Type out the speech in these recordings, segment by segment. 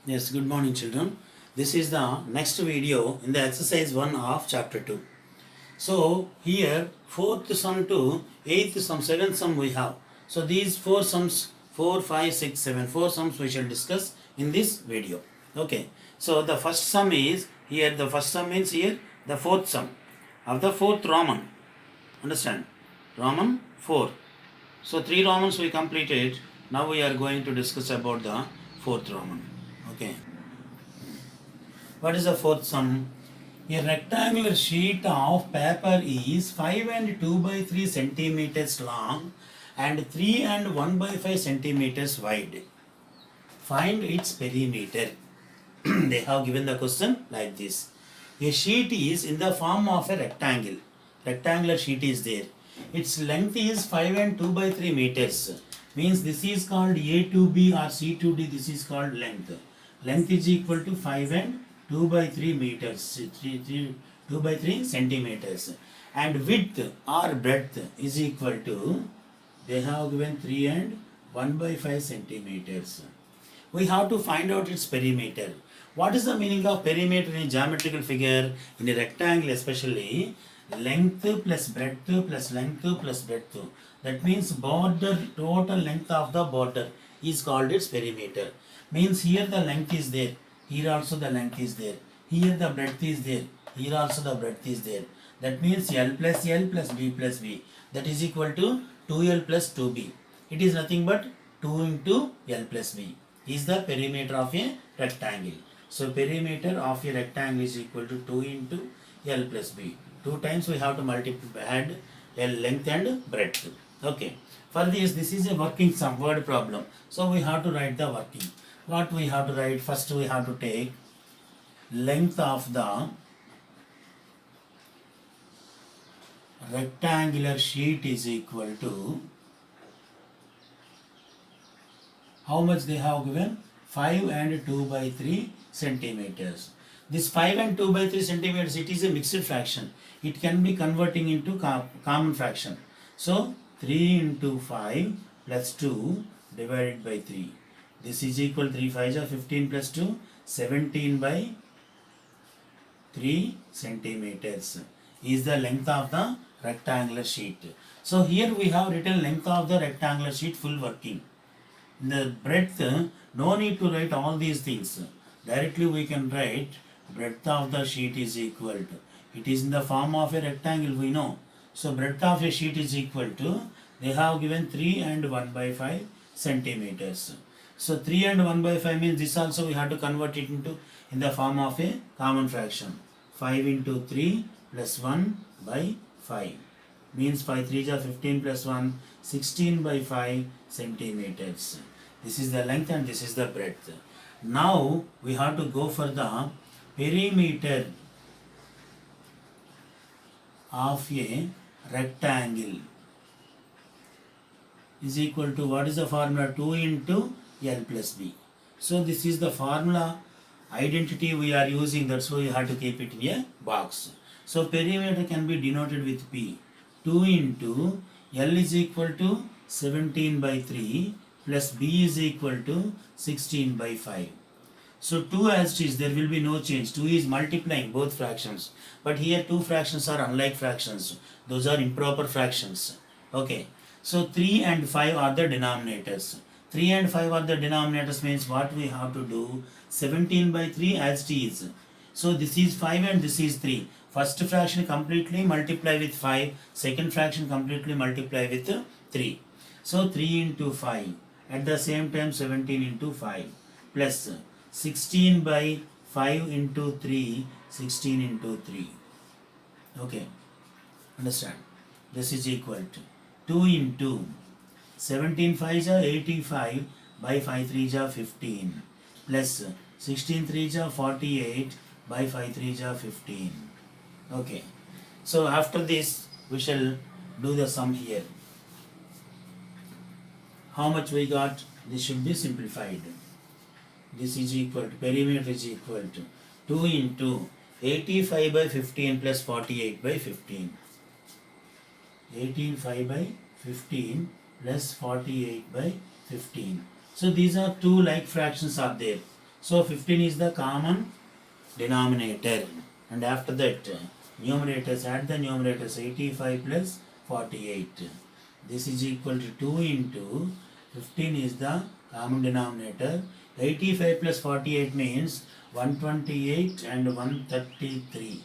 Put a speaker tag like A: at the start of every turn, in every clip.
A: Yes, good morning, children. This is the next video in the exercise 1 of chapter 2. So, here, fourth sum to eighth sum, seventh sum we have. So, these four sums, 4, 5, 6, 7, four sums we shall discuss in this video. Okay. So, the first sum is here, the first sum means here the fourth sum of the fourth Roman. Understand? Roman 4. So, three Romans we completed. Now, we are going to discuss about the fourth Roman. Okay. What is the fourth sum? A rectangular sheet of paper is 5 and 2 by 3 centimeters long and 3 and 1 by 5 centimeters wide. Find its perimeter. They have given the question like this. A sheet is in the form of a rectangle. Rectangular sheet is there. Its length is 5 and 2 by 3 meters. Means this is called A to B or C to D. This is called length. Length is equal to 5 and 2 by 3 meters. 2 by 3 centimeters. And width or breadth is equal to, they have given 3 and 1 by 5 centimeters. We have to find out its perimeter. What is the meaning of perimeter in a geometrical figure? In a rectangle especially, length plus breadth plus length plus breadth. That means border, total length of the border is called its perimeter. Means here the length is there, here also the length is there, here the breadth is there, here also the breadth is there. That means L plus B plus B. That is equal to 2L plus 2B. It is nothing but 2 into L plus B is the perimeter of a rectangle. So perimeter of a rectangle is equal to 2 into L plus B. Two times we have to multiply, add L length and breadth. Okay. For this is a working sum, word problem. So we have to write the working. What we have to write? First we have to take length of the rectangular sheet is equal to, how much they have given? 5 and 2 by 3 centimeters. This 5 and 2 by 3 centimeters, it is a mixed fraction. It can be converting into common fraction. So 3 into 5 plus 2 divided by 3. This is equal 3 5 is 15 plus 2, 17 by 3 centimeters is the length of the rectangular sheet. So here we have written length of the rectangular sheet full working. In the breadth, no need to write all these things. Directly we can write breadth of the sheet is equal to, it is in the form of a rectangle we know. So breadth of a sheet is equal to, they have given 3 and 1 by 5 centimeters. So 3 and 1 by 5 means this also we have to convert it into in the form of a common fraction. 5 into 3 plus 1 by 5 means 5 3 is 15 plus 1, 16 by 5 centimeters. This is the length and this is the breadth. Now we have to go for the perimeter of a rectangle is equal to, what is the formula? 2 into L plus B. So this is the formula identity we are using, that's why you have to keep it in a box. So perimeter can be denoted with P. 2 into L is equal to 17 by 3 plus B is equal to 16 by 5. So 2 as it is, there will be no change. 2 is multiplying both fractions. But here two fractions are unlike fractions. Those are improper fractions. Okay. So 3 and 5 are the denominators. 3 and 5 are the denominators means what we have to do? 17 by 3 as it is. So this is 5 and this is 3. First fraction completely multiply with 5. Second fraction completely multiply with 3. So 3 into 5. At the same time 17 into 5 plus 16 by 5 into 3, 16 into 3. Okay. Understand? This is equal to 2 into 17 5 is 85 by 5 3 is 15 plus 16 3 is 48 by 5 3 is 15. Okay. So after this we shall do the sum here. How much we got? This should be simplified. This is equal to, perimeter is equal to 2 into 85 by 15 plus 48 by 15. 85 by 15 plus 48 by 15. So these are two like fractions are there. So 15 is the common denominator. And after that, numerators, add the numerators, 85 plus 48. This is equal to 2 into 15 is the common denominator. 85 plus 48 means 128 and 133.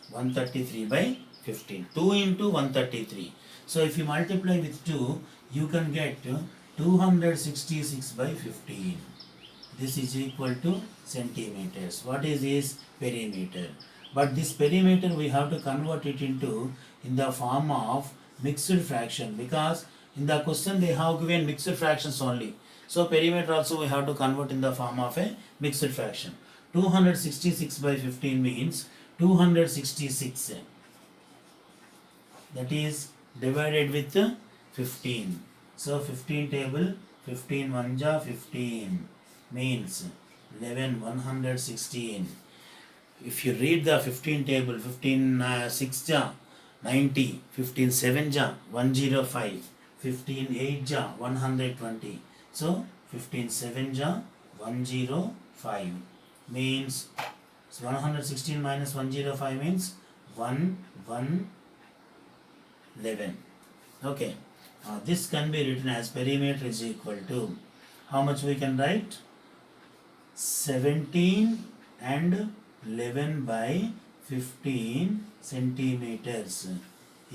A: 133 by 15. 2 into 133. So if you multiply with 2, you can get 266 by 15. This is equal to centimeters. What is this? Perimeter. But this perimeter we have to convert it into in the form of mixed fraction, because in the question they have given mixed fractions only. So perimeter also we have to convert in the form of a mixed fraction. 266 by 15 means 266. That is divided with 15. So 15 table, 15 1 ja 15 means 11 116. If you read the 15 table, 15 6 ja 90, 15 7 ja 105, 15 8 ja 120. So 15 7 ja 105 means 116 minus 105 means 11. Okay. This can be written as perimeter is equal to, how much we can write? 17 and 11 by 15 centimeters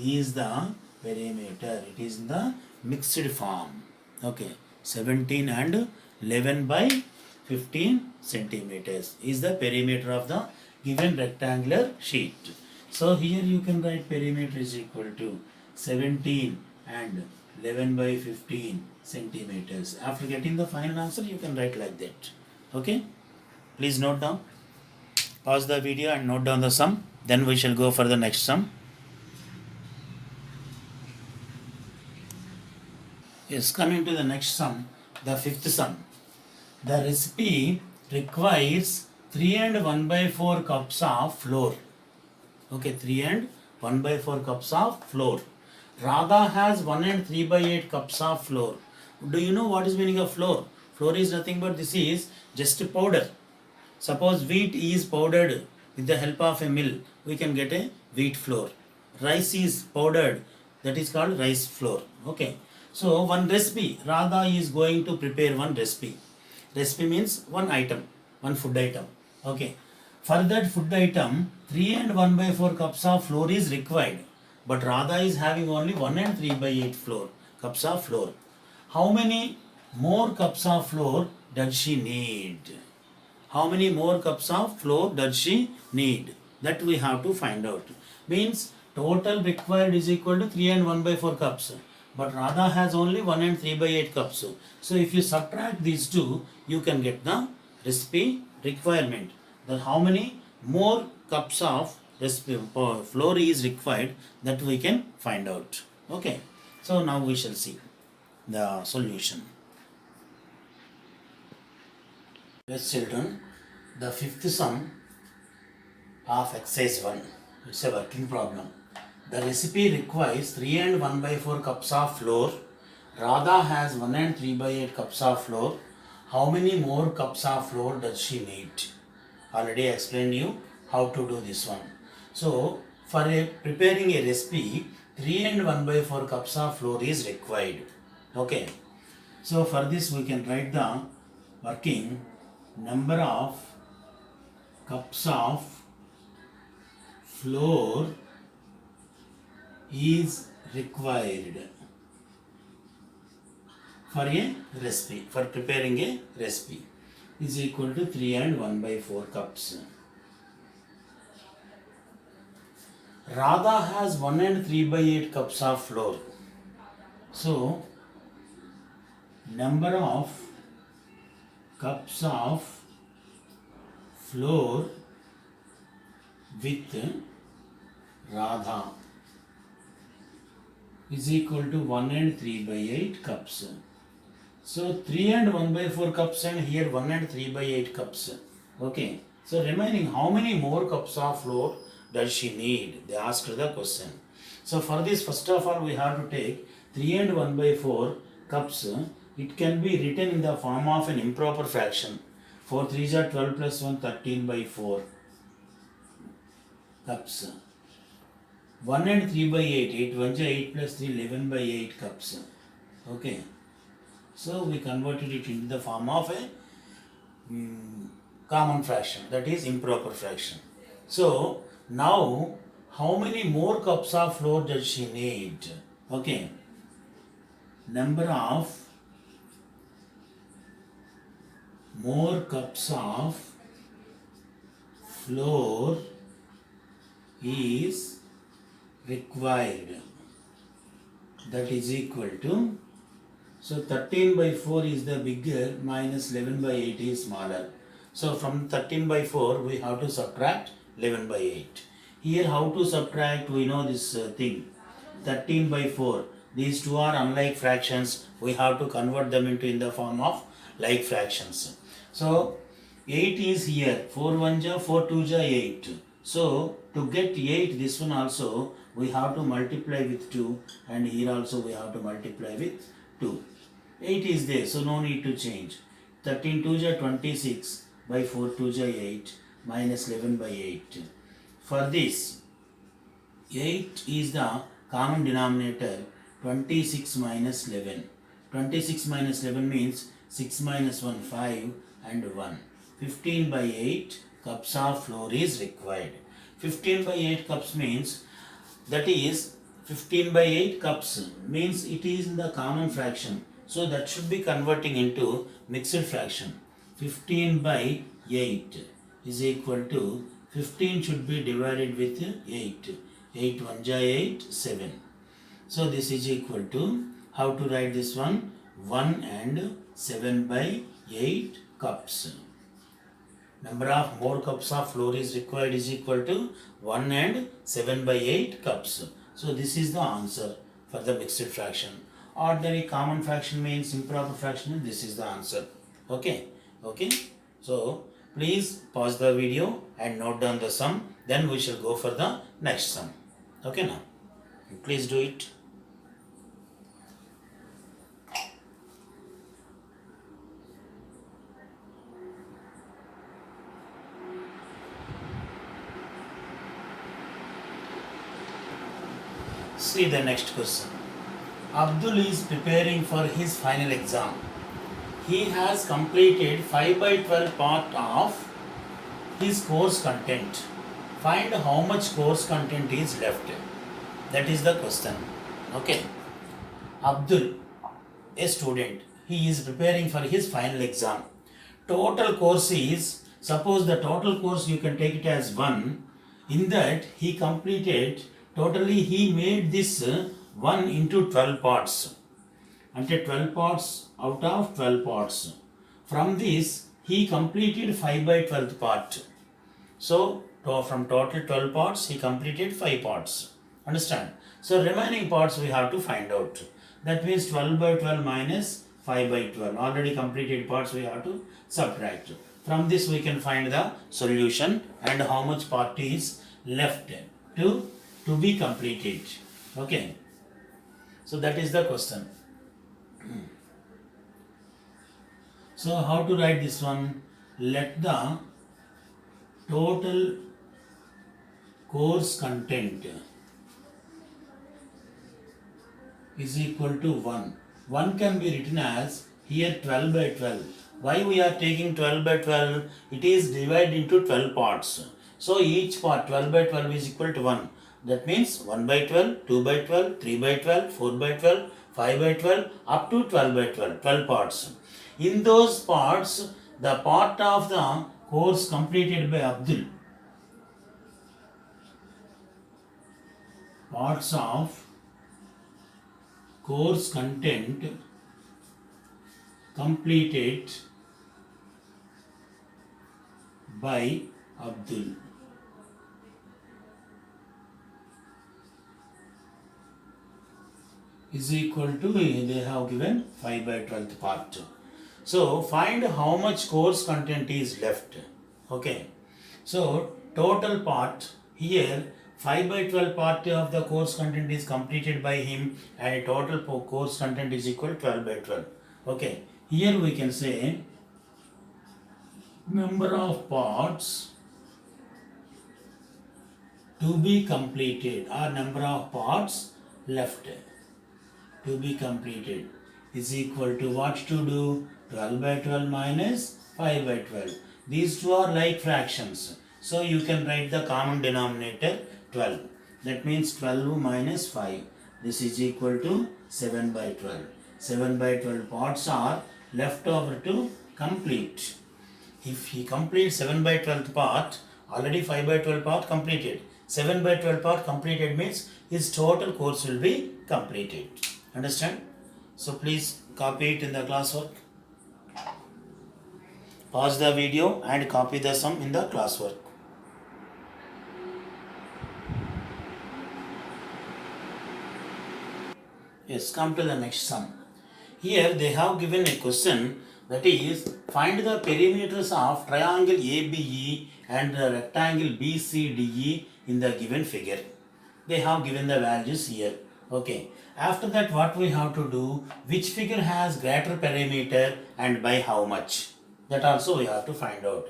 A: is the perimeter. It is in the mixed form. Okay. 17 and 11 by 15 centimeters is the perimeter of the given rectangular sheet. So here you can write perimeter is equal to 17 and 11 by 15 centimeters. After getting the final answer, you can write like that. Okay? Please note down. Pause the video and note down the sum. Then we shall go for the next sum. Yes, coming to the next sum, the fifth sum. The recipe requires 3 and 1 by 4 cups of flour. Okay, 3 and 1 by 4 cups of flour. Radha has 1 and 3 by 8 cups of flour. Do you know what is meaning of flour? Flour is nothing but this is just a powder. Suppose wheat is powdered with the help of a mill, we can get a wheat flour. Rice is powdered, that is called rice flour. Okay. So one recipe, Radha is going to prepare one recipe. Recipe means one item, one food item. Okay. For that food item, 3 and 1 by 4 cups of flour is required. But Radha is having only 1 and 3 by 8 cups of flour. How many more cups of flour does she need? How many more cups of flour does she need? That we have to find out. Means total required is equal to 3 and 1 by 4 cups. But Radha has only 1 and 3 by 8 cups. So if you subtract these two, you can get the recipe requirement. That how many more cups of recipe flour is required, that we can find out. Okay. So now we shall see the solution. Yes children, the fifth sum of exercise 1. It's a working problem. The recipe requires 3 and 1 by 4 cups of flour. Radha has 1 and 3 by 8 cups of flour. How many more cups of flour does she need? Already explained you how to do this one. So for preparing a recipe, 3 and 1 by 4 cups of flour is required. Okay. So for this we can write the working number of cups of flour is required for a recipe, for preparing a recipe, is equal to 3 and 1 by 4 cups. Radha has 1 and 3 by 8 cups of flour. So number of cups of flour with Radha is equal to 1 and 3 by 8 cups. So 3 and 1 by 4 cups and here 1 and 3 by 8 cups. Okay. So remaining how many more cups of flour does she need? They asked the question. So for this, first of all, we have to take 3 and 1 by 4 cups. It can be written in the form of an improper fraction. 4 3s are 12 plus 1, 13 by 4 cups. 1 and 3 by 8, 8 1 is 8 plus 3, 11 by 8 cups. Okay. So we converted it into the form of a common fraction, that is improper fraction. So now how many more cups of flour does she need? Okay. Number of more cups of flour is required. That is equal to, so 13 by 4 is the bigger, minus 11 by 8 is smaller. So from 13 by 4 we have to subtract 11 by 8. Here how to subtract, we know this thing. 13 by 4. These two are unlike fractions. We have to convert them into in the form of like fractions. So 8 is here. 4 1 ja, 4 2 ja, 8. So to get 8, this one also we have to multiply with 2, and here also we have to multiply with 2. 8 is there, so no need to change. 13 2 ja 26 by 4 2 ja 8 minus 11 by 8. For this, 8 is the common denominator, 26 minus 11. 26 minus 11 means 6 minus 1, 5 and 1. 15 by 8 cups of flour is required. 15 by 8 cups means, that is 15 by 8 cups means it is in the common fraction. So that should be converting into mixed fraction. 15 by 8 is equal to, 15 should be divided with 8. 8 1 ja 8, 7. So this is equal to, how to write this one? 1 and 7 by 8 cups. Number of more cups of flour is required is equal to 1 and 7 by 8 cups. So this is the answer for the mixed fraction. Ordinary common fraction means improper fraction. This is the answer. Okay. Okay. So please pause the video and note down the sum. Then we shall go for the next sum. Okay now. Please do it. See the next question. Abdul is preparing for his final exam. He has completed 5 by 12 part of his course content. Find how much course content is left. That is the question. Okay. Abdul, a student, he is preparing for his final exam. Total course is, suppose the total course you can take it as 1. In that he completed, totally he made this 1 into 12 parts. Ante 12 parts out of 12 parts. From this he completed 5 by 12th part. So from total 12 parts he completed 5 parts. Understand? So remaining parts we have to find out. That means 12 by 12 minus 5 by 12. Already completed parts we have to subtract. From this we can find the solution and how much part is left to be completed. Okay. So that is the question. So how to write this one? Let the total course content is equal to 1. 1 can be written as here 12 by 12. Why we are taking 12 by 12? It is divided into 12 parts. So each part 12 by 12 is equal to 1. That means 1 by 12, 2 by 12, 3 by 12, 4 by 12, 5 by 12, up to 12 by 12, 12 parts. In those parts, the part of the course completed by Abdul, parts of course content completed by Abdul is equal to, they have given 5 by 12th part. So find how much course content is left. Okay. So total part here 5 by 12 part of the course content is completed by him, and total course content is equal to 12 by 12. Okay. Here we can say number of parts to be completed or number of parts left to be completed is equal to what to do? 12 by 12 minus 5 by 12. These two are like fractions. So you can write the common denominator 12. That means 12 minus 5. This is equal to 7 by 12. 7 by 12 parts are left over to complete. If he completes 7 by 12th part, already 5 by 12 part completed. 7 by 12 part completed means his total course will be completed. Understand? So please copy it in the classwork. Pause the video and copy the sum in the classwork. Yes, come to the next sum. Here they have given a question, that is, find the perimeters of triangle ABE and the rectangle BCDE in the given figure. They have given the values here. Okay. After that, what we have to do? Which figure has greater perimeter and by how much? That also we have to find out.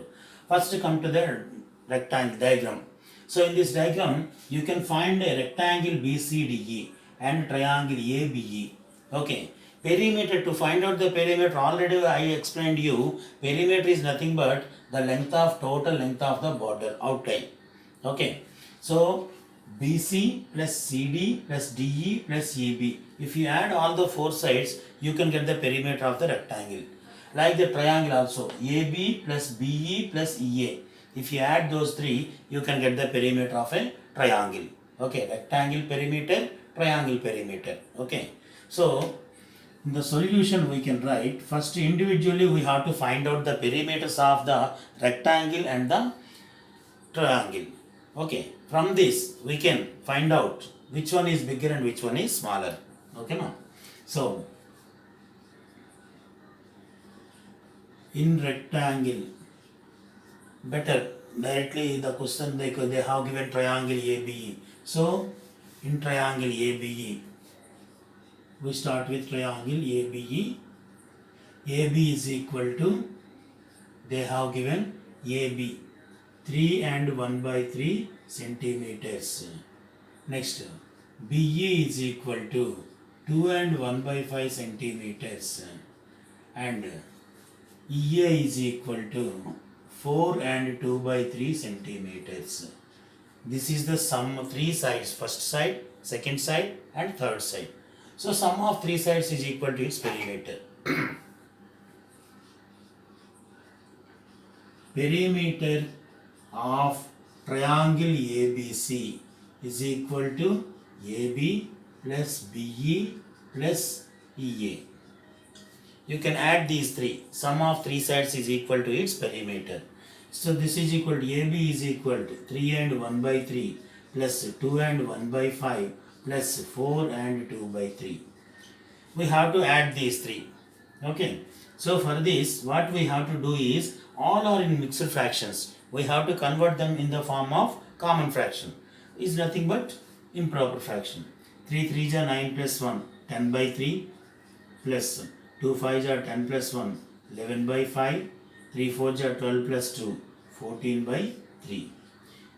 A: First, come to the rectangle diagram. So in this diagram, you can find a rectangle BCDE and triangle ABE. Okay. Perimeter, to find out the perimeter, already I explained you, perimeter is nothing but the total length of the border outline. Okay. So BC plus CD plus DE plus EB. If you add all the four sides, you can get the perimeter of the rectangle. Like the triangle also, AB plus BE plus EA. If you add those three, you can get the perimeter of a triangle. Okay, rectangle perimeter, triangle perimeter. Okay, so in the solution we can write, first individually we have to find out the perimeters of the rectangle and the triangle. Okay, from this we can find out which one is bigger and which one is smaller. Okay, no? So in rectangle, better directly the question they have given triangle ABE. So in triangle ABE, we start with triangle ABE. AB is equal to, they have given AB 3 and 1 by 3 centimeters. Next, BE is equal to 2 and 1 by 5 centimeters. And EA is equal to 4 and 2 by 3 centimeters. This is the sum of three sides, first side, second side and third side. So sum of three sides is equal to its perimeter. Perimeter of triangle ABC is equal to AB plus BE plus EA. You can add these three. Sum of three sides is equal to its perimeter. So this is equal to AB is equal to 3 and 1 by 3 plus 2 and 1 by 5 plus 4 and 2 by 3. We have to add these three. Okay. So for this, what we have to do is, all are in mixed fractions. We have to convert them in the form of common fraction. Is nothing but improper fraction. 3 3s are 9 plus 1, 10 by 3 plus 2 5s are 10 plus 1, 11 by 5, 3 4s are 12 plus 2, 14 by 3.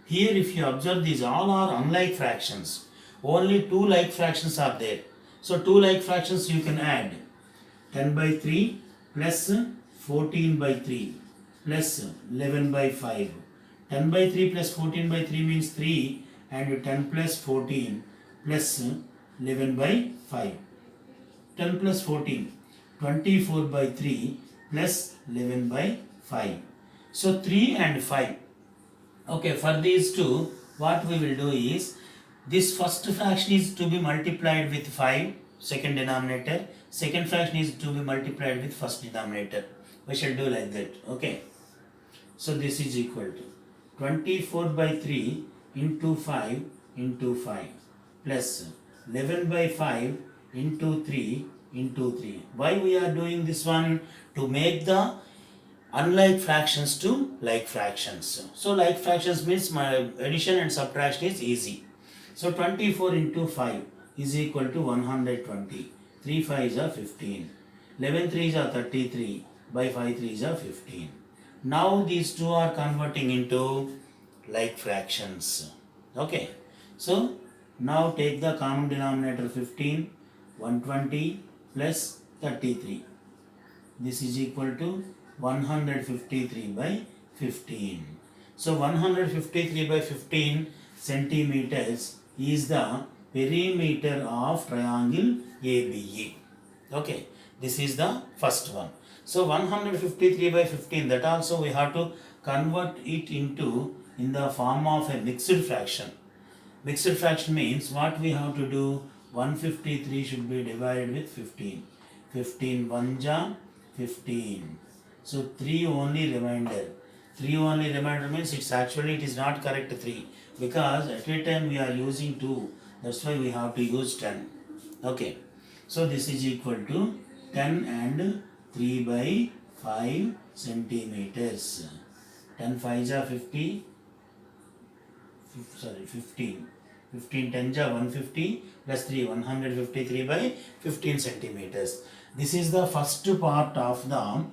A: Here if you observe, these all are unlike fractions. Only two like fractions are there. So two like fractions you can add. 10 by 3 plus 14 by 3 plus 11 by 5. 10 by 3 plus 14 by 3 means 3, and 10 plus 14 plus 11 by 5. 10 plus 14, 24 by 3 plus 11 by 5. So 3 and 5. Okay, for these two, what we will do is, this first fraction is to be multiplied with 5, second denominator. Second fraction is to be multiplied with first denominator. We shall do like that. Okay. So this is equal to 24 by 3 into 5 into 5 plus 11 by 5 into 3 into 3. Why we are doing this one? To make the unlike fractions to like fractions. So like fractions means my addition and subtraction is easy. So 24 into 5 is equal to 120. 3 5s are 15. 11 3s are 33. By 5 3s are 15. Now these two are converting into like fractions. Okay, so now take the common denominator 15, 120 plus 33. This is equal to 153 by 15. So 153 by 15 centimeters is the perimeter of triangle ABE. Okay, this is the first one. So 153 by 15, that also we have to convert it into in the form of a mixed fraction. Mixed fraction means what we have to do, 153 should be divided with 15. 15 1 ja 15. So 3 only remainder. 3 only remainder means it is not correct 3, because at a time we are using 2. That's why we have to use 10. Okay. So this is equal to 10 and 3 by 5 centimeters. 10 5 ja 50. 15. 15 10 ja 150 plus 3, 153 by 15 centimeters. This is the first part of the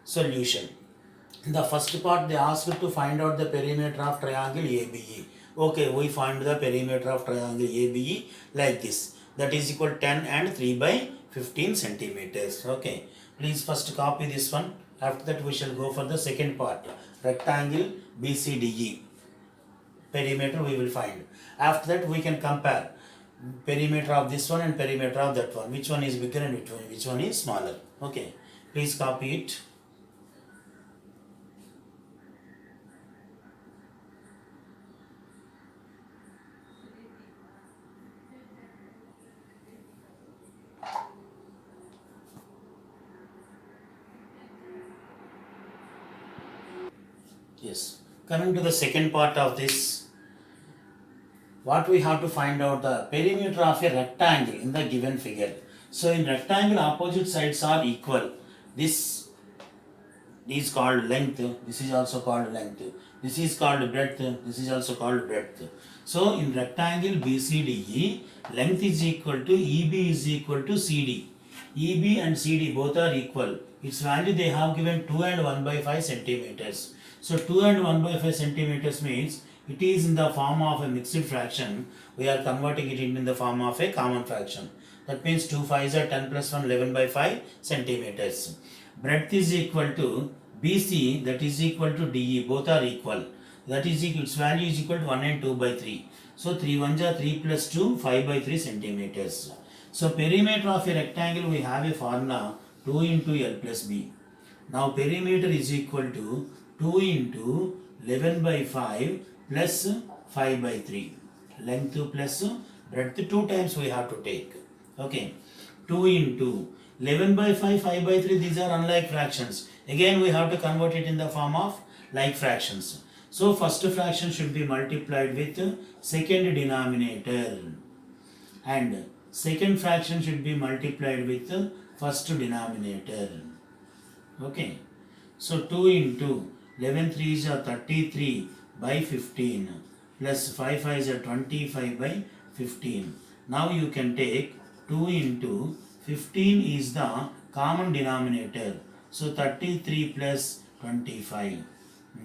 A: solution. In the first part they asked to find out the perimeter of triangle ABE. Okay, we find the perimeter of triangle ABE like this. That is equal to 10 and 3 by 15 centimeters. Okay, please first copy this one. After that we shall go for the second part, rectangle BCDE. Perimeter we will find. After that we can compare perimeter of this one and perimeter of that one. Which one is bigger and which one is smaller. Okay, please copy it. Yes, coming to the second part of this, what we have to find out, the perimeter of a rectangle in the given figure. So in rectangle opposite sides are equal. This is called length, this is also called length, this is called breadth, this is also called breadth. So in rectangle BCDE, length is equal to EB is equal to CD. EB and CD both are equal. Its value they have given 2 and 1 by 5 centimeters. So 2 and 1 by 5 centimeters means it is in the form of a mixed fraction. We are converting it in the form of a common fraction. That means 2 5s are 10 plus 1, 11 by 5 centimeters. Breadth is equal to BC, that is equal to DE, both are equal. That is equal, its value is equal to 1 and 2 by 3. So 3 1s are 3 plus 2, 5 by 3 centimeters. So perimeter of a rectangle we have a formula 2 into L plus B. Now perimeter is equal to 2 into 11 by 5 plus 5 by 3. Length plus breadth 2 times we have to take. Okay. 2 into 11 by 5, 5 by 3, these are unlike fractions. Again we have to convert it in the form of like fractions. So first fraction should be multiplied with second denominator. And second fraction should be multiplied with first denominator. Okay. So 2 into 11 3s are 33 by 15 plus 5 5s are 25 by 15. Now you can take 2 into 15 is the common denominator. So 33 plus 25.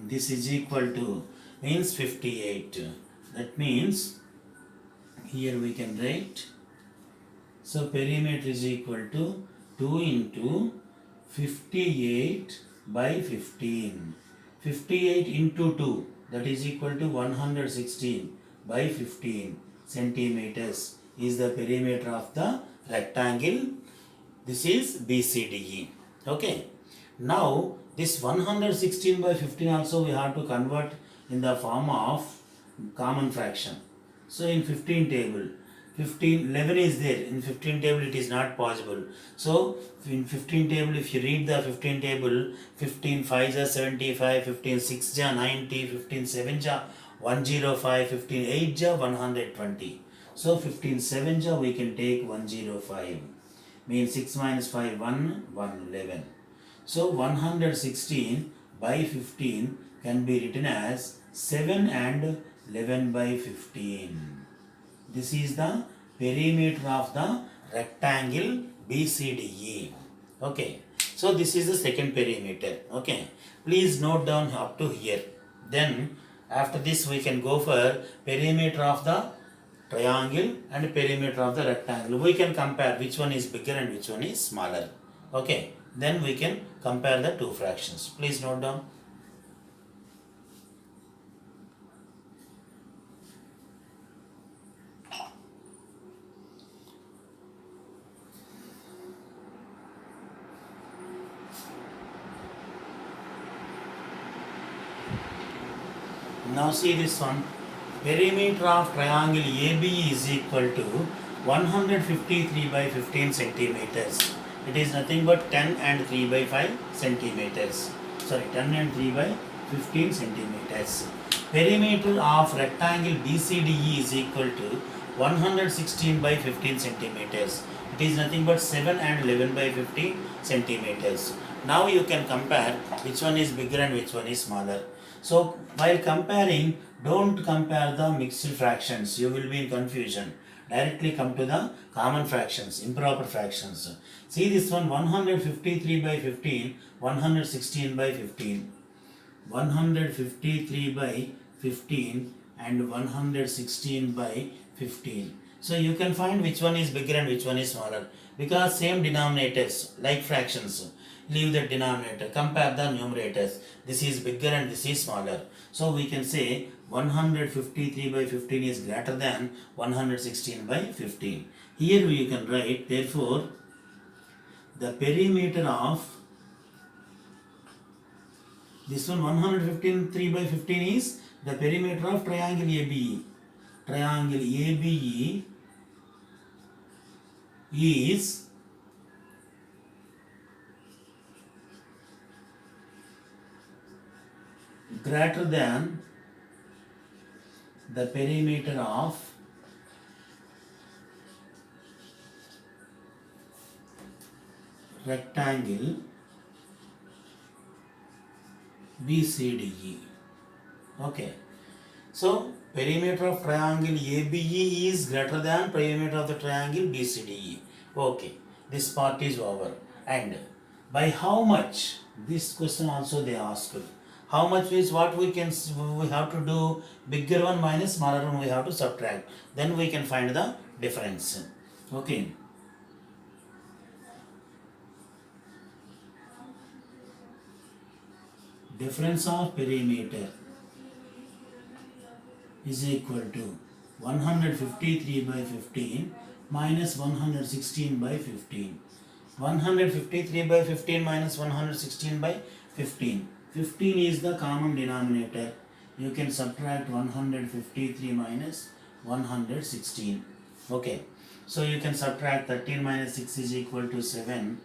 A: This is equal to means 58. That means here we can write. So perimeter is equal to 2 into 58 by 15. 58 into 2, that is equal to 116 by 15 centimeters is the perimeter of the rectangle. This is BCDE. Okay. Now this 116 by 15 also we have to convert in the form of common fraction. So in 15 table, 11 is there. In 15 table it is not possible. So in 15 table, if you read the 15 table, 15 5 ja 75, 15 6 ja 90, 15 7 ja 105, 15 8 ja 120. So 15 7 ja we can take 105. Means 6 minus 5 1, 111. So 116 by 15 can be written as 7 and 11 by 15. This is the perimeter of the rectangle BCDE. Okay. So this is the second perimeter. Okay. Please note down up to here. Then after this we can go for perimeter of the triangle and perimeter of the rectangle. We can compare which one is bigger and which one is smaller. Okay. Then we can compare the two fractions. Please note down. Now see this one. Perimeter of triangle AB is equal to 153 by 15 centimeters. It is nothing but 10 and 3 by 5 centimeters. Sorry, 10 and 3 by 15 centimeters. Perimeter of rectangle BCDE is equal to 116 by 15 centimeters. It is nothing but 7 and 11 by 50 centimeters. Now you can compare which one is bigger and which one is smaller. So while comparing, don't compare the mixed fractions. You will be in confusion. Directly come to the common fractions, improper fractions. See this one, 153 by 15, 116 by 15. 153 by 15 and 116 by 15. So you can find which one is bigger and which one is smaller. Because same denominators, like fractions. Leave the denominator, compare the numerators. This is bigger and this is smaller. So we can say 153 by 15 is greater than 116 by 15. Here we can write, therefore, the perimeter of this one 153 by 15 is the perimeter of triangle ABE. Triangle ABE is greater than the perimeter of rectangle BCDE. Okay. So perimeter of triangle ABE is greater than perimeter of the triangle BCDE. Okay. This part is over. And by how much? This question also they asked. How much is what we have to do? Bigger one minus smaller one we have to subtract. Then we can find the difference. Okay. Difference of perimeter is equal to 153 by 15 minus 116 by 15. 153 by 15 minus 116 by 15. 15 is the common denominator. You can subtract 153 minus 116. Okay. So you can subtract 13 minus 6 is equal to 7.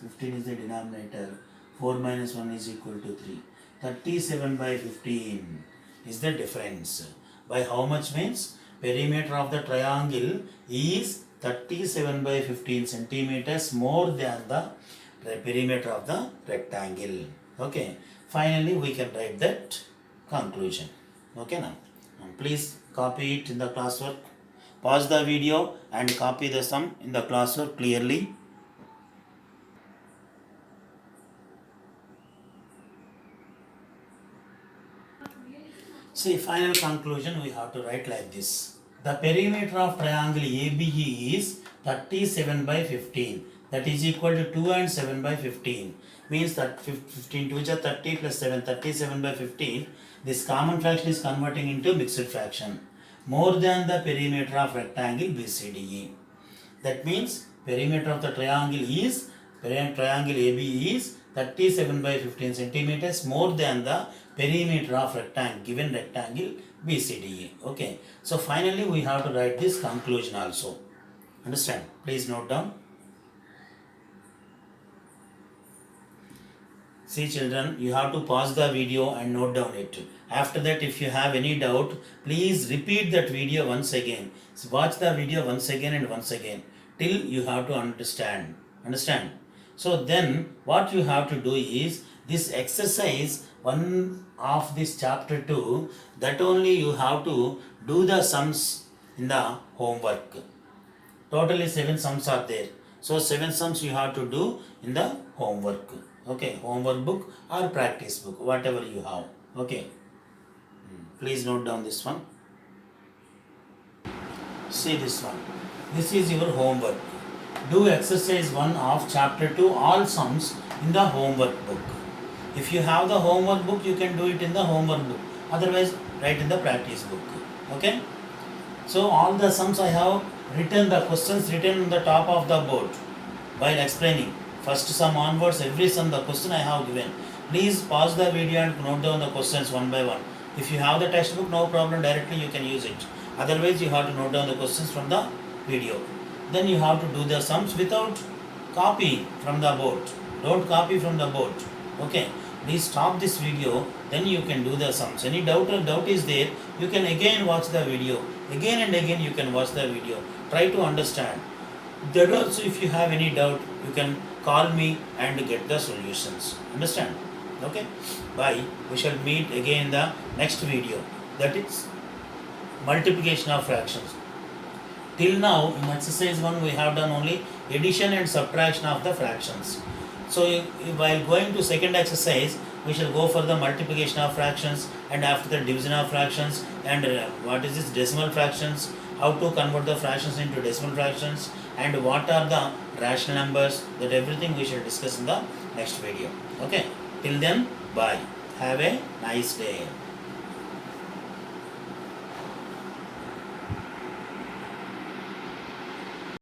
A: 15 is the denominator. 4 minus 1 is equal to 3. 37 by 15 is the difference. By how much means? Perimeter of the triangle is 37 by 15 centimeters more than the perimeter of the rectangle. Okay. Finally, we can write that conclusion. Okay now. Please copy it in the classwork. Pause the video and copy the sum in the classwork clearly. See, final conclusion we have to write like this. The perimeter of triangle ABE is 37 by 15. That is equal to 2 and 7 by 15. Means that 15 2 is 30 plus 7, 37 by 15. This common fraction is converting into mixed fraction. More than the perimeter of rectangle BCDE. That means perimeter of the triangle AB is 37 by 15 centimeters more than the perimeter of given rectangle BCDE. Okay. So finally we have to write this conclusion also. Understand? Please note down. See children, you have to pause the video and note down it. After that, if you have any doubt, please repeat that video once again. So watch the video once again and once again till you have to understand. Understand? So then what you have to do is this exercise 1 of this chapter 2, that only you have to do the sums in the homework. Totally 7 sums are there. So 7 sums you have to do in the homework. Okay, homework book or practice book, whatever you have. Okay, please note down this one. See this one. This is your homework. Do exercise 1 of chapter 2 all sums in the homework book. If you have the homework book, you can do it in the homework book. Otherwise, write in the practice book. Okay? So all the sums I have written, the questions written on the top of the board while explaining. First sum onwards, every sum the question I have given. Please pause the video and note down the questions one by one. If you have the textbook, no problem, directly you can use it. Otherwise, you have to note down the questions from the video. Then you have to do the sums without copying from the board. Don't copy from the board. Okay? Please stop this video, then you can do the sums. Any doubt is there, you can again watch the video. Again and again you can watch the video. Try to understand. Then also if you have any doubt, you can call me and get the solutions. Understand? Okay? Bye. We shall meet again in the next video. That is multiplication of fractions. Till now in exercise 1 we have done only addition and subtraction of the fractions. So while going to second exercise, we shall go for the multiplication of fractions, and after the division of fractions, and what is this decimal fractions, how to convert the fractions into decimal fractions, and what are the rational numbers. That everything we shall discuss in the next video. Okay, till then, bye. Have a nice day.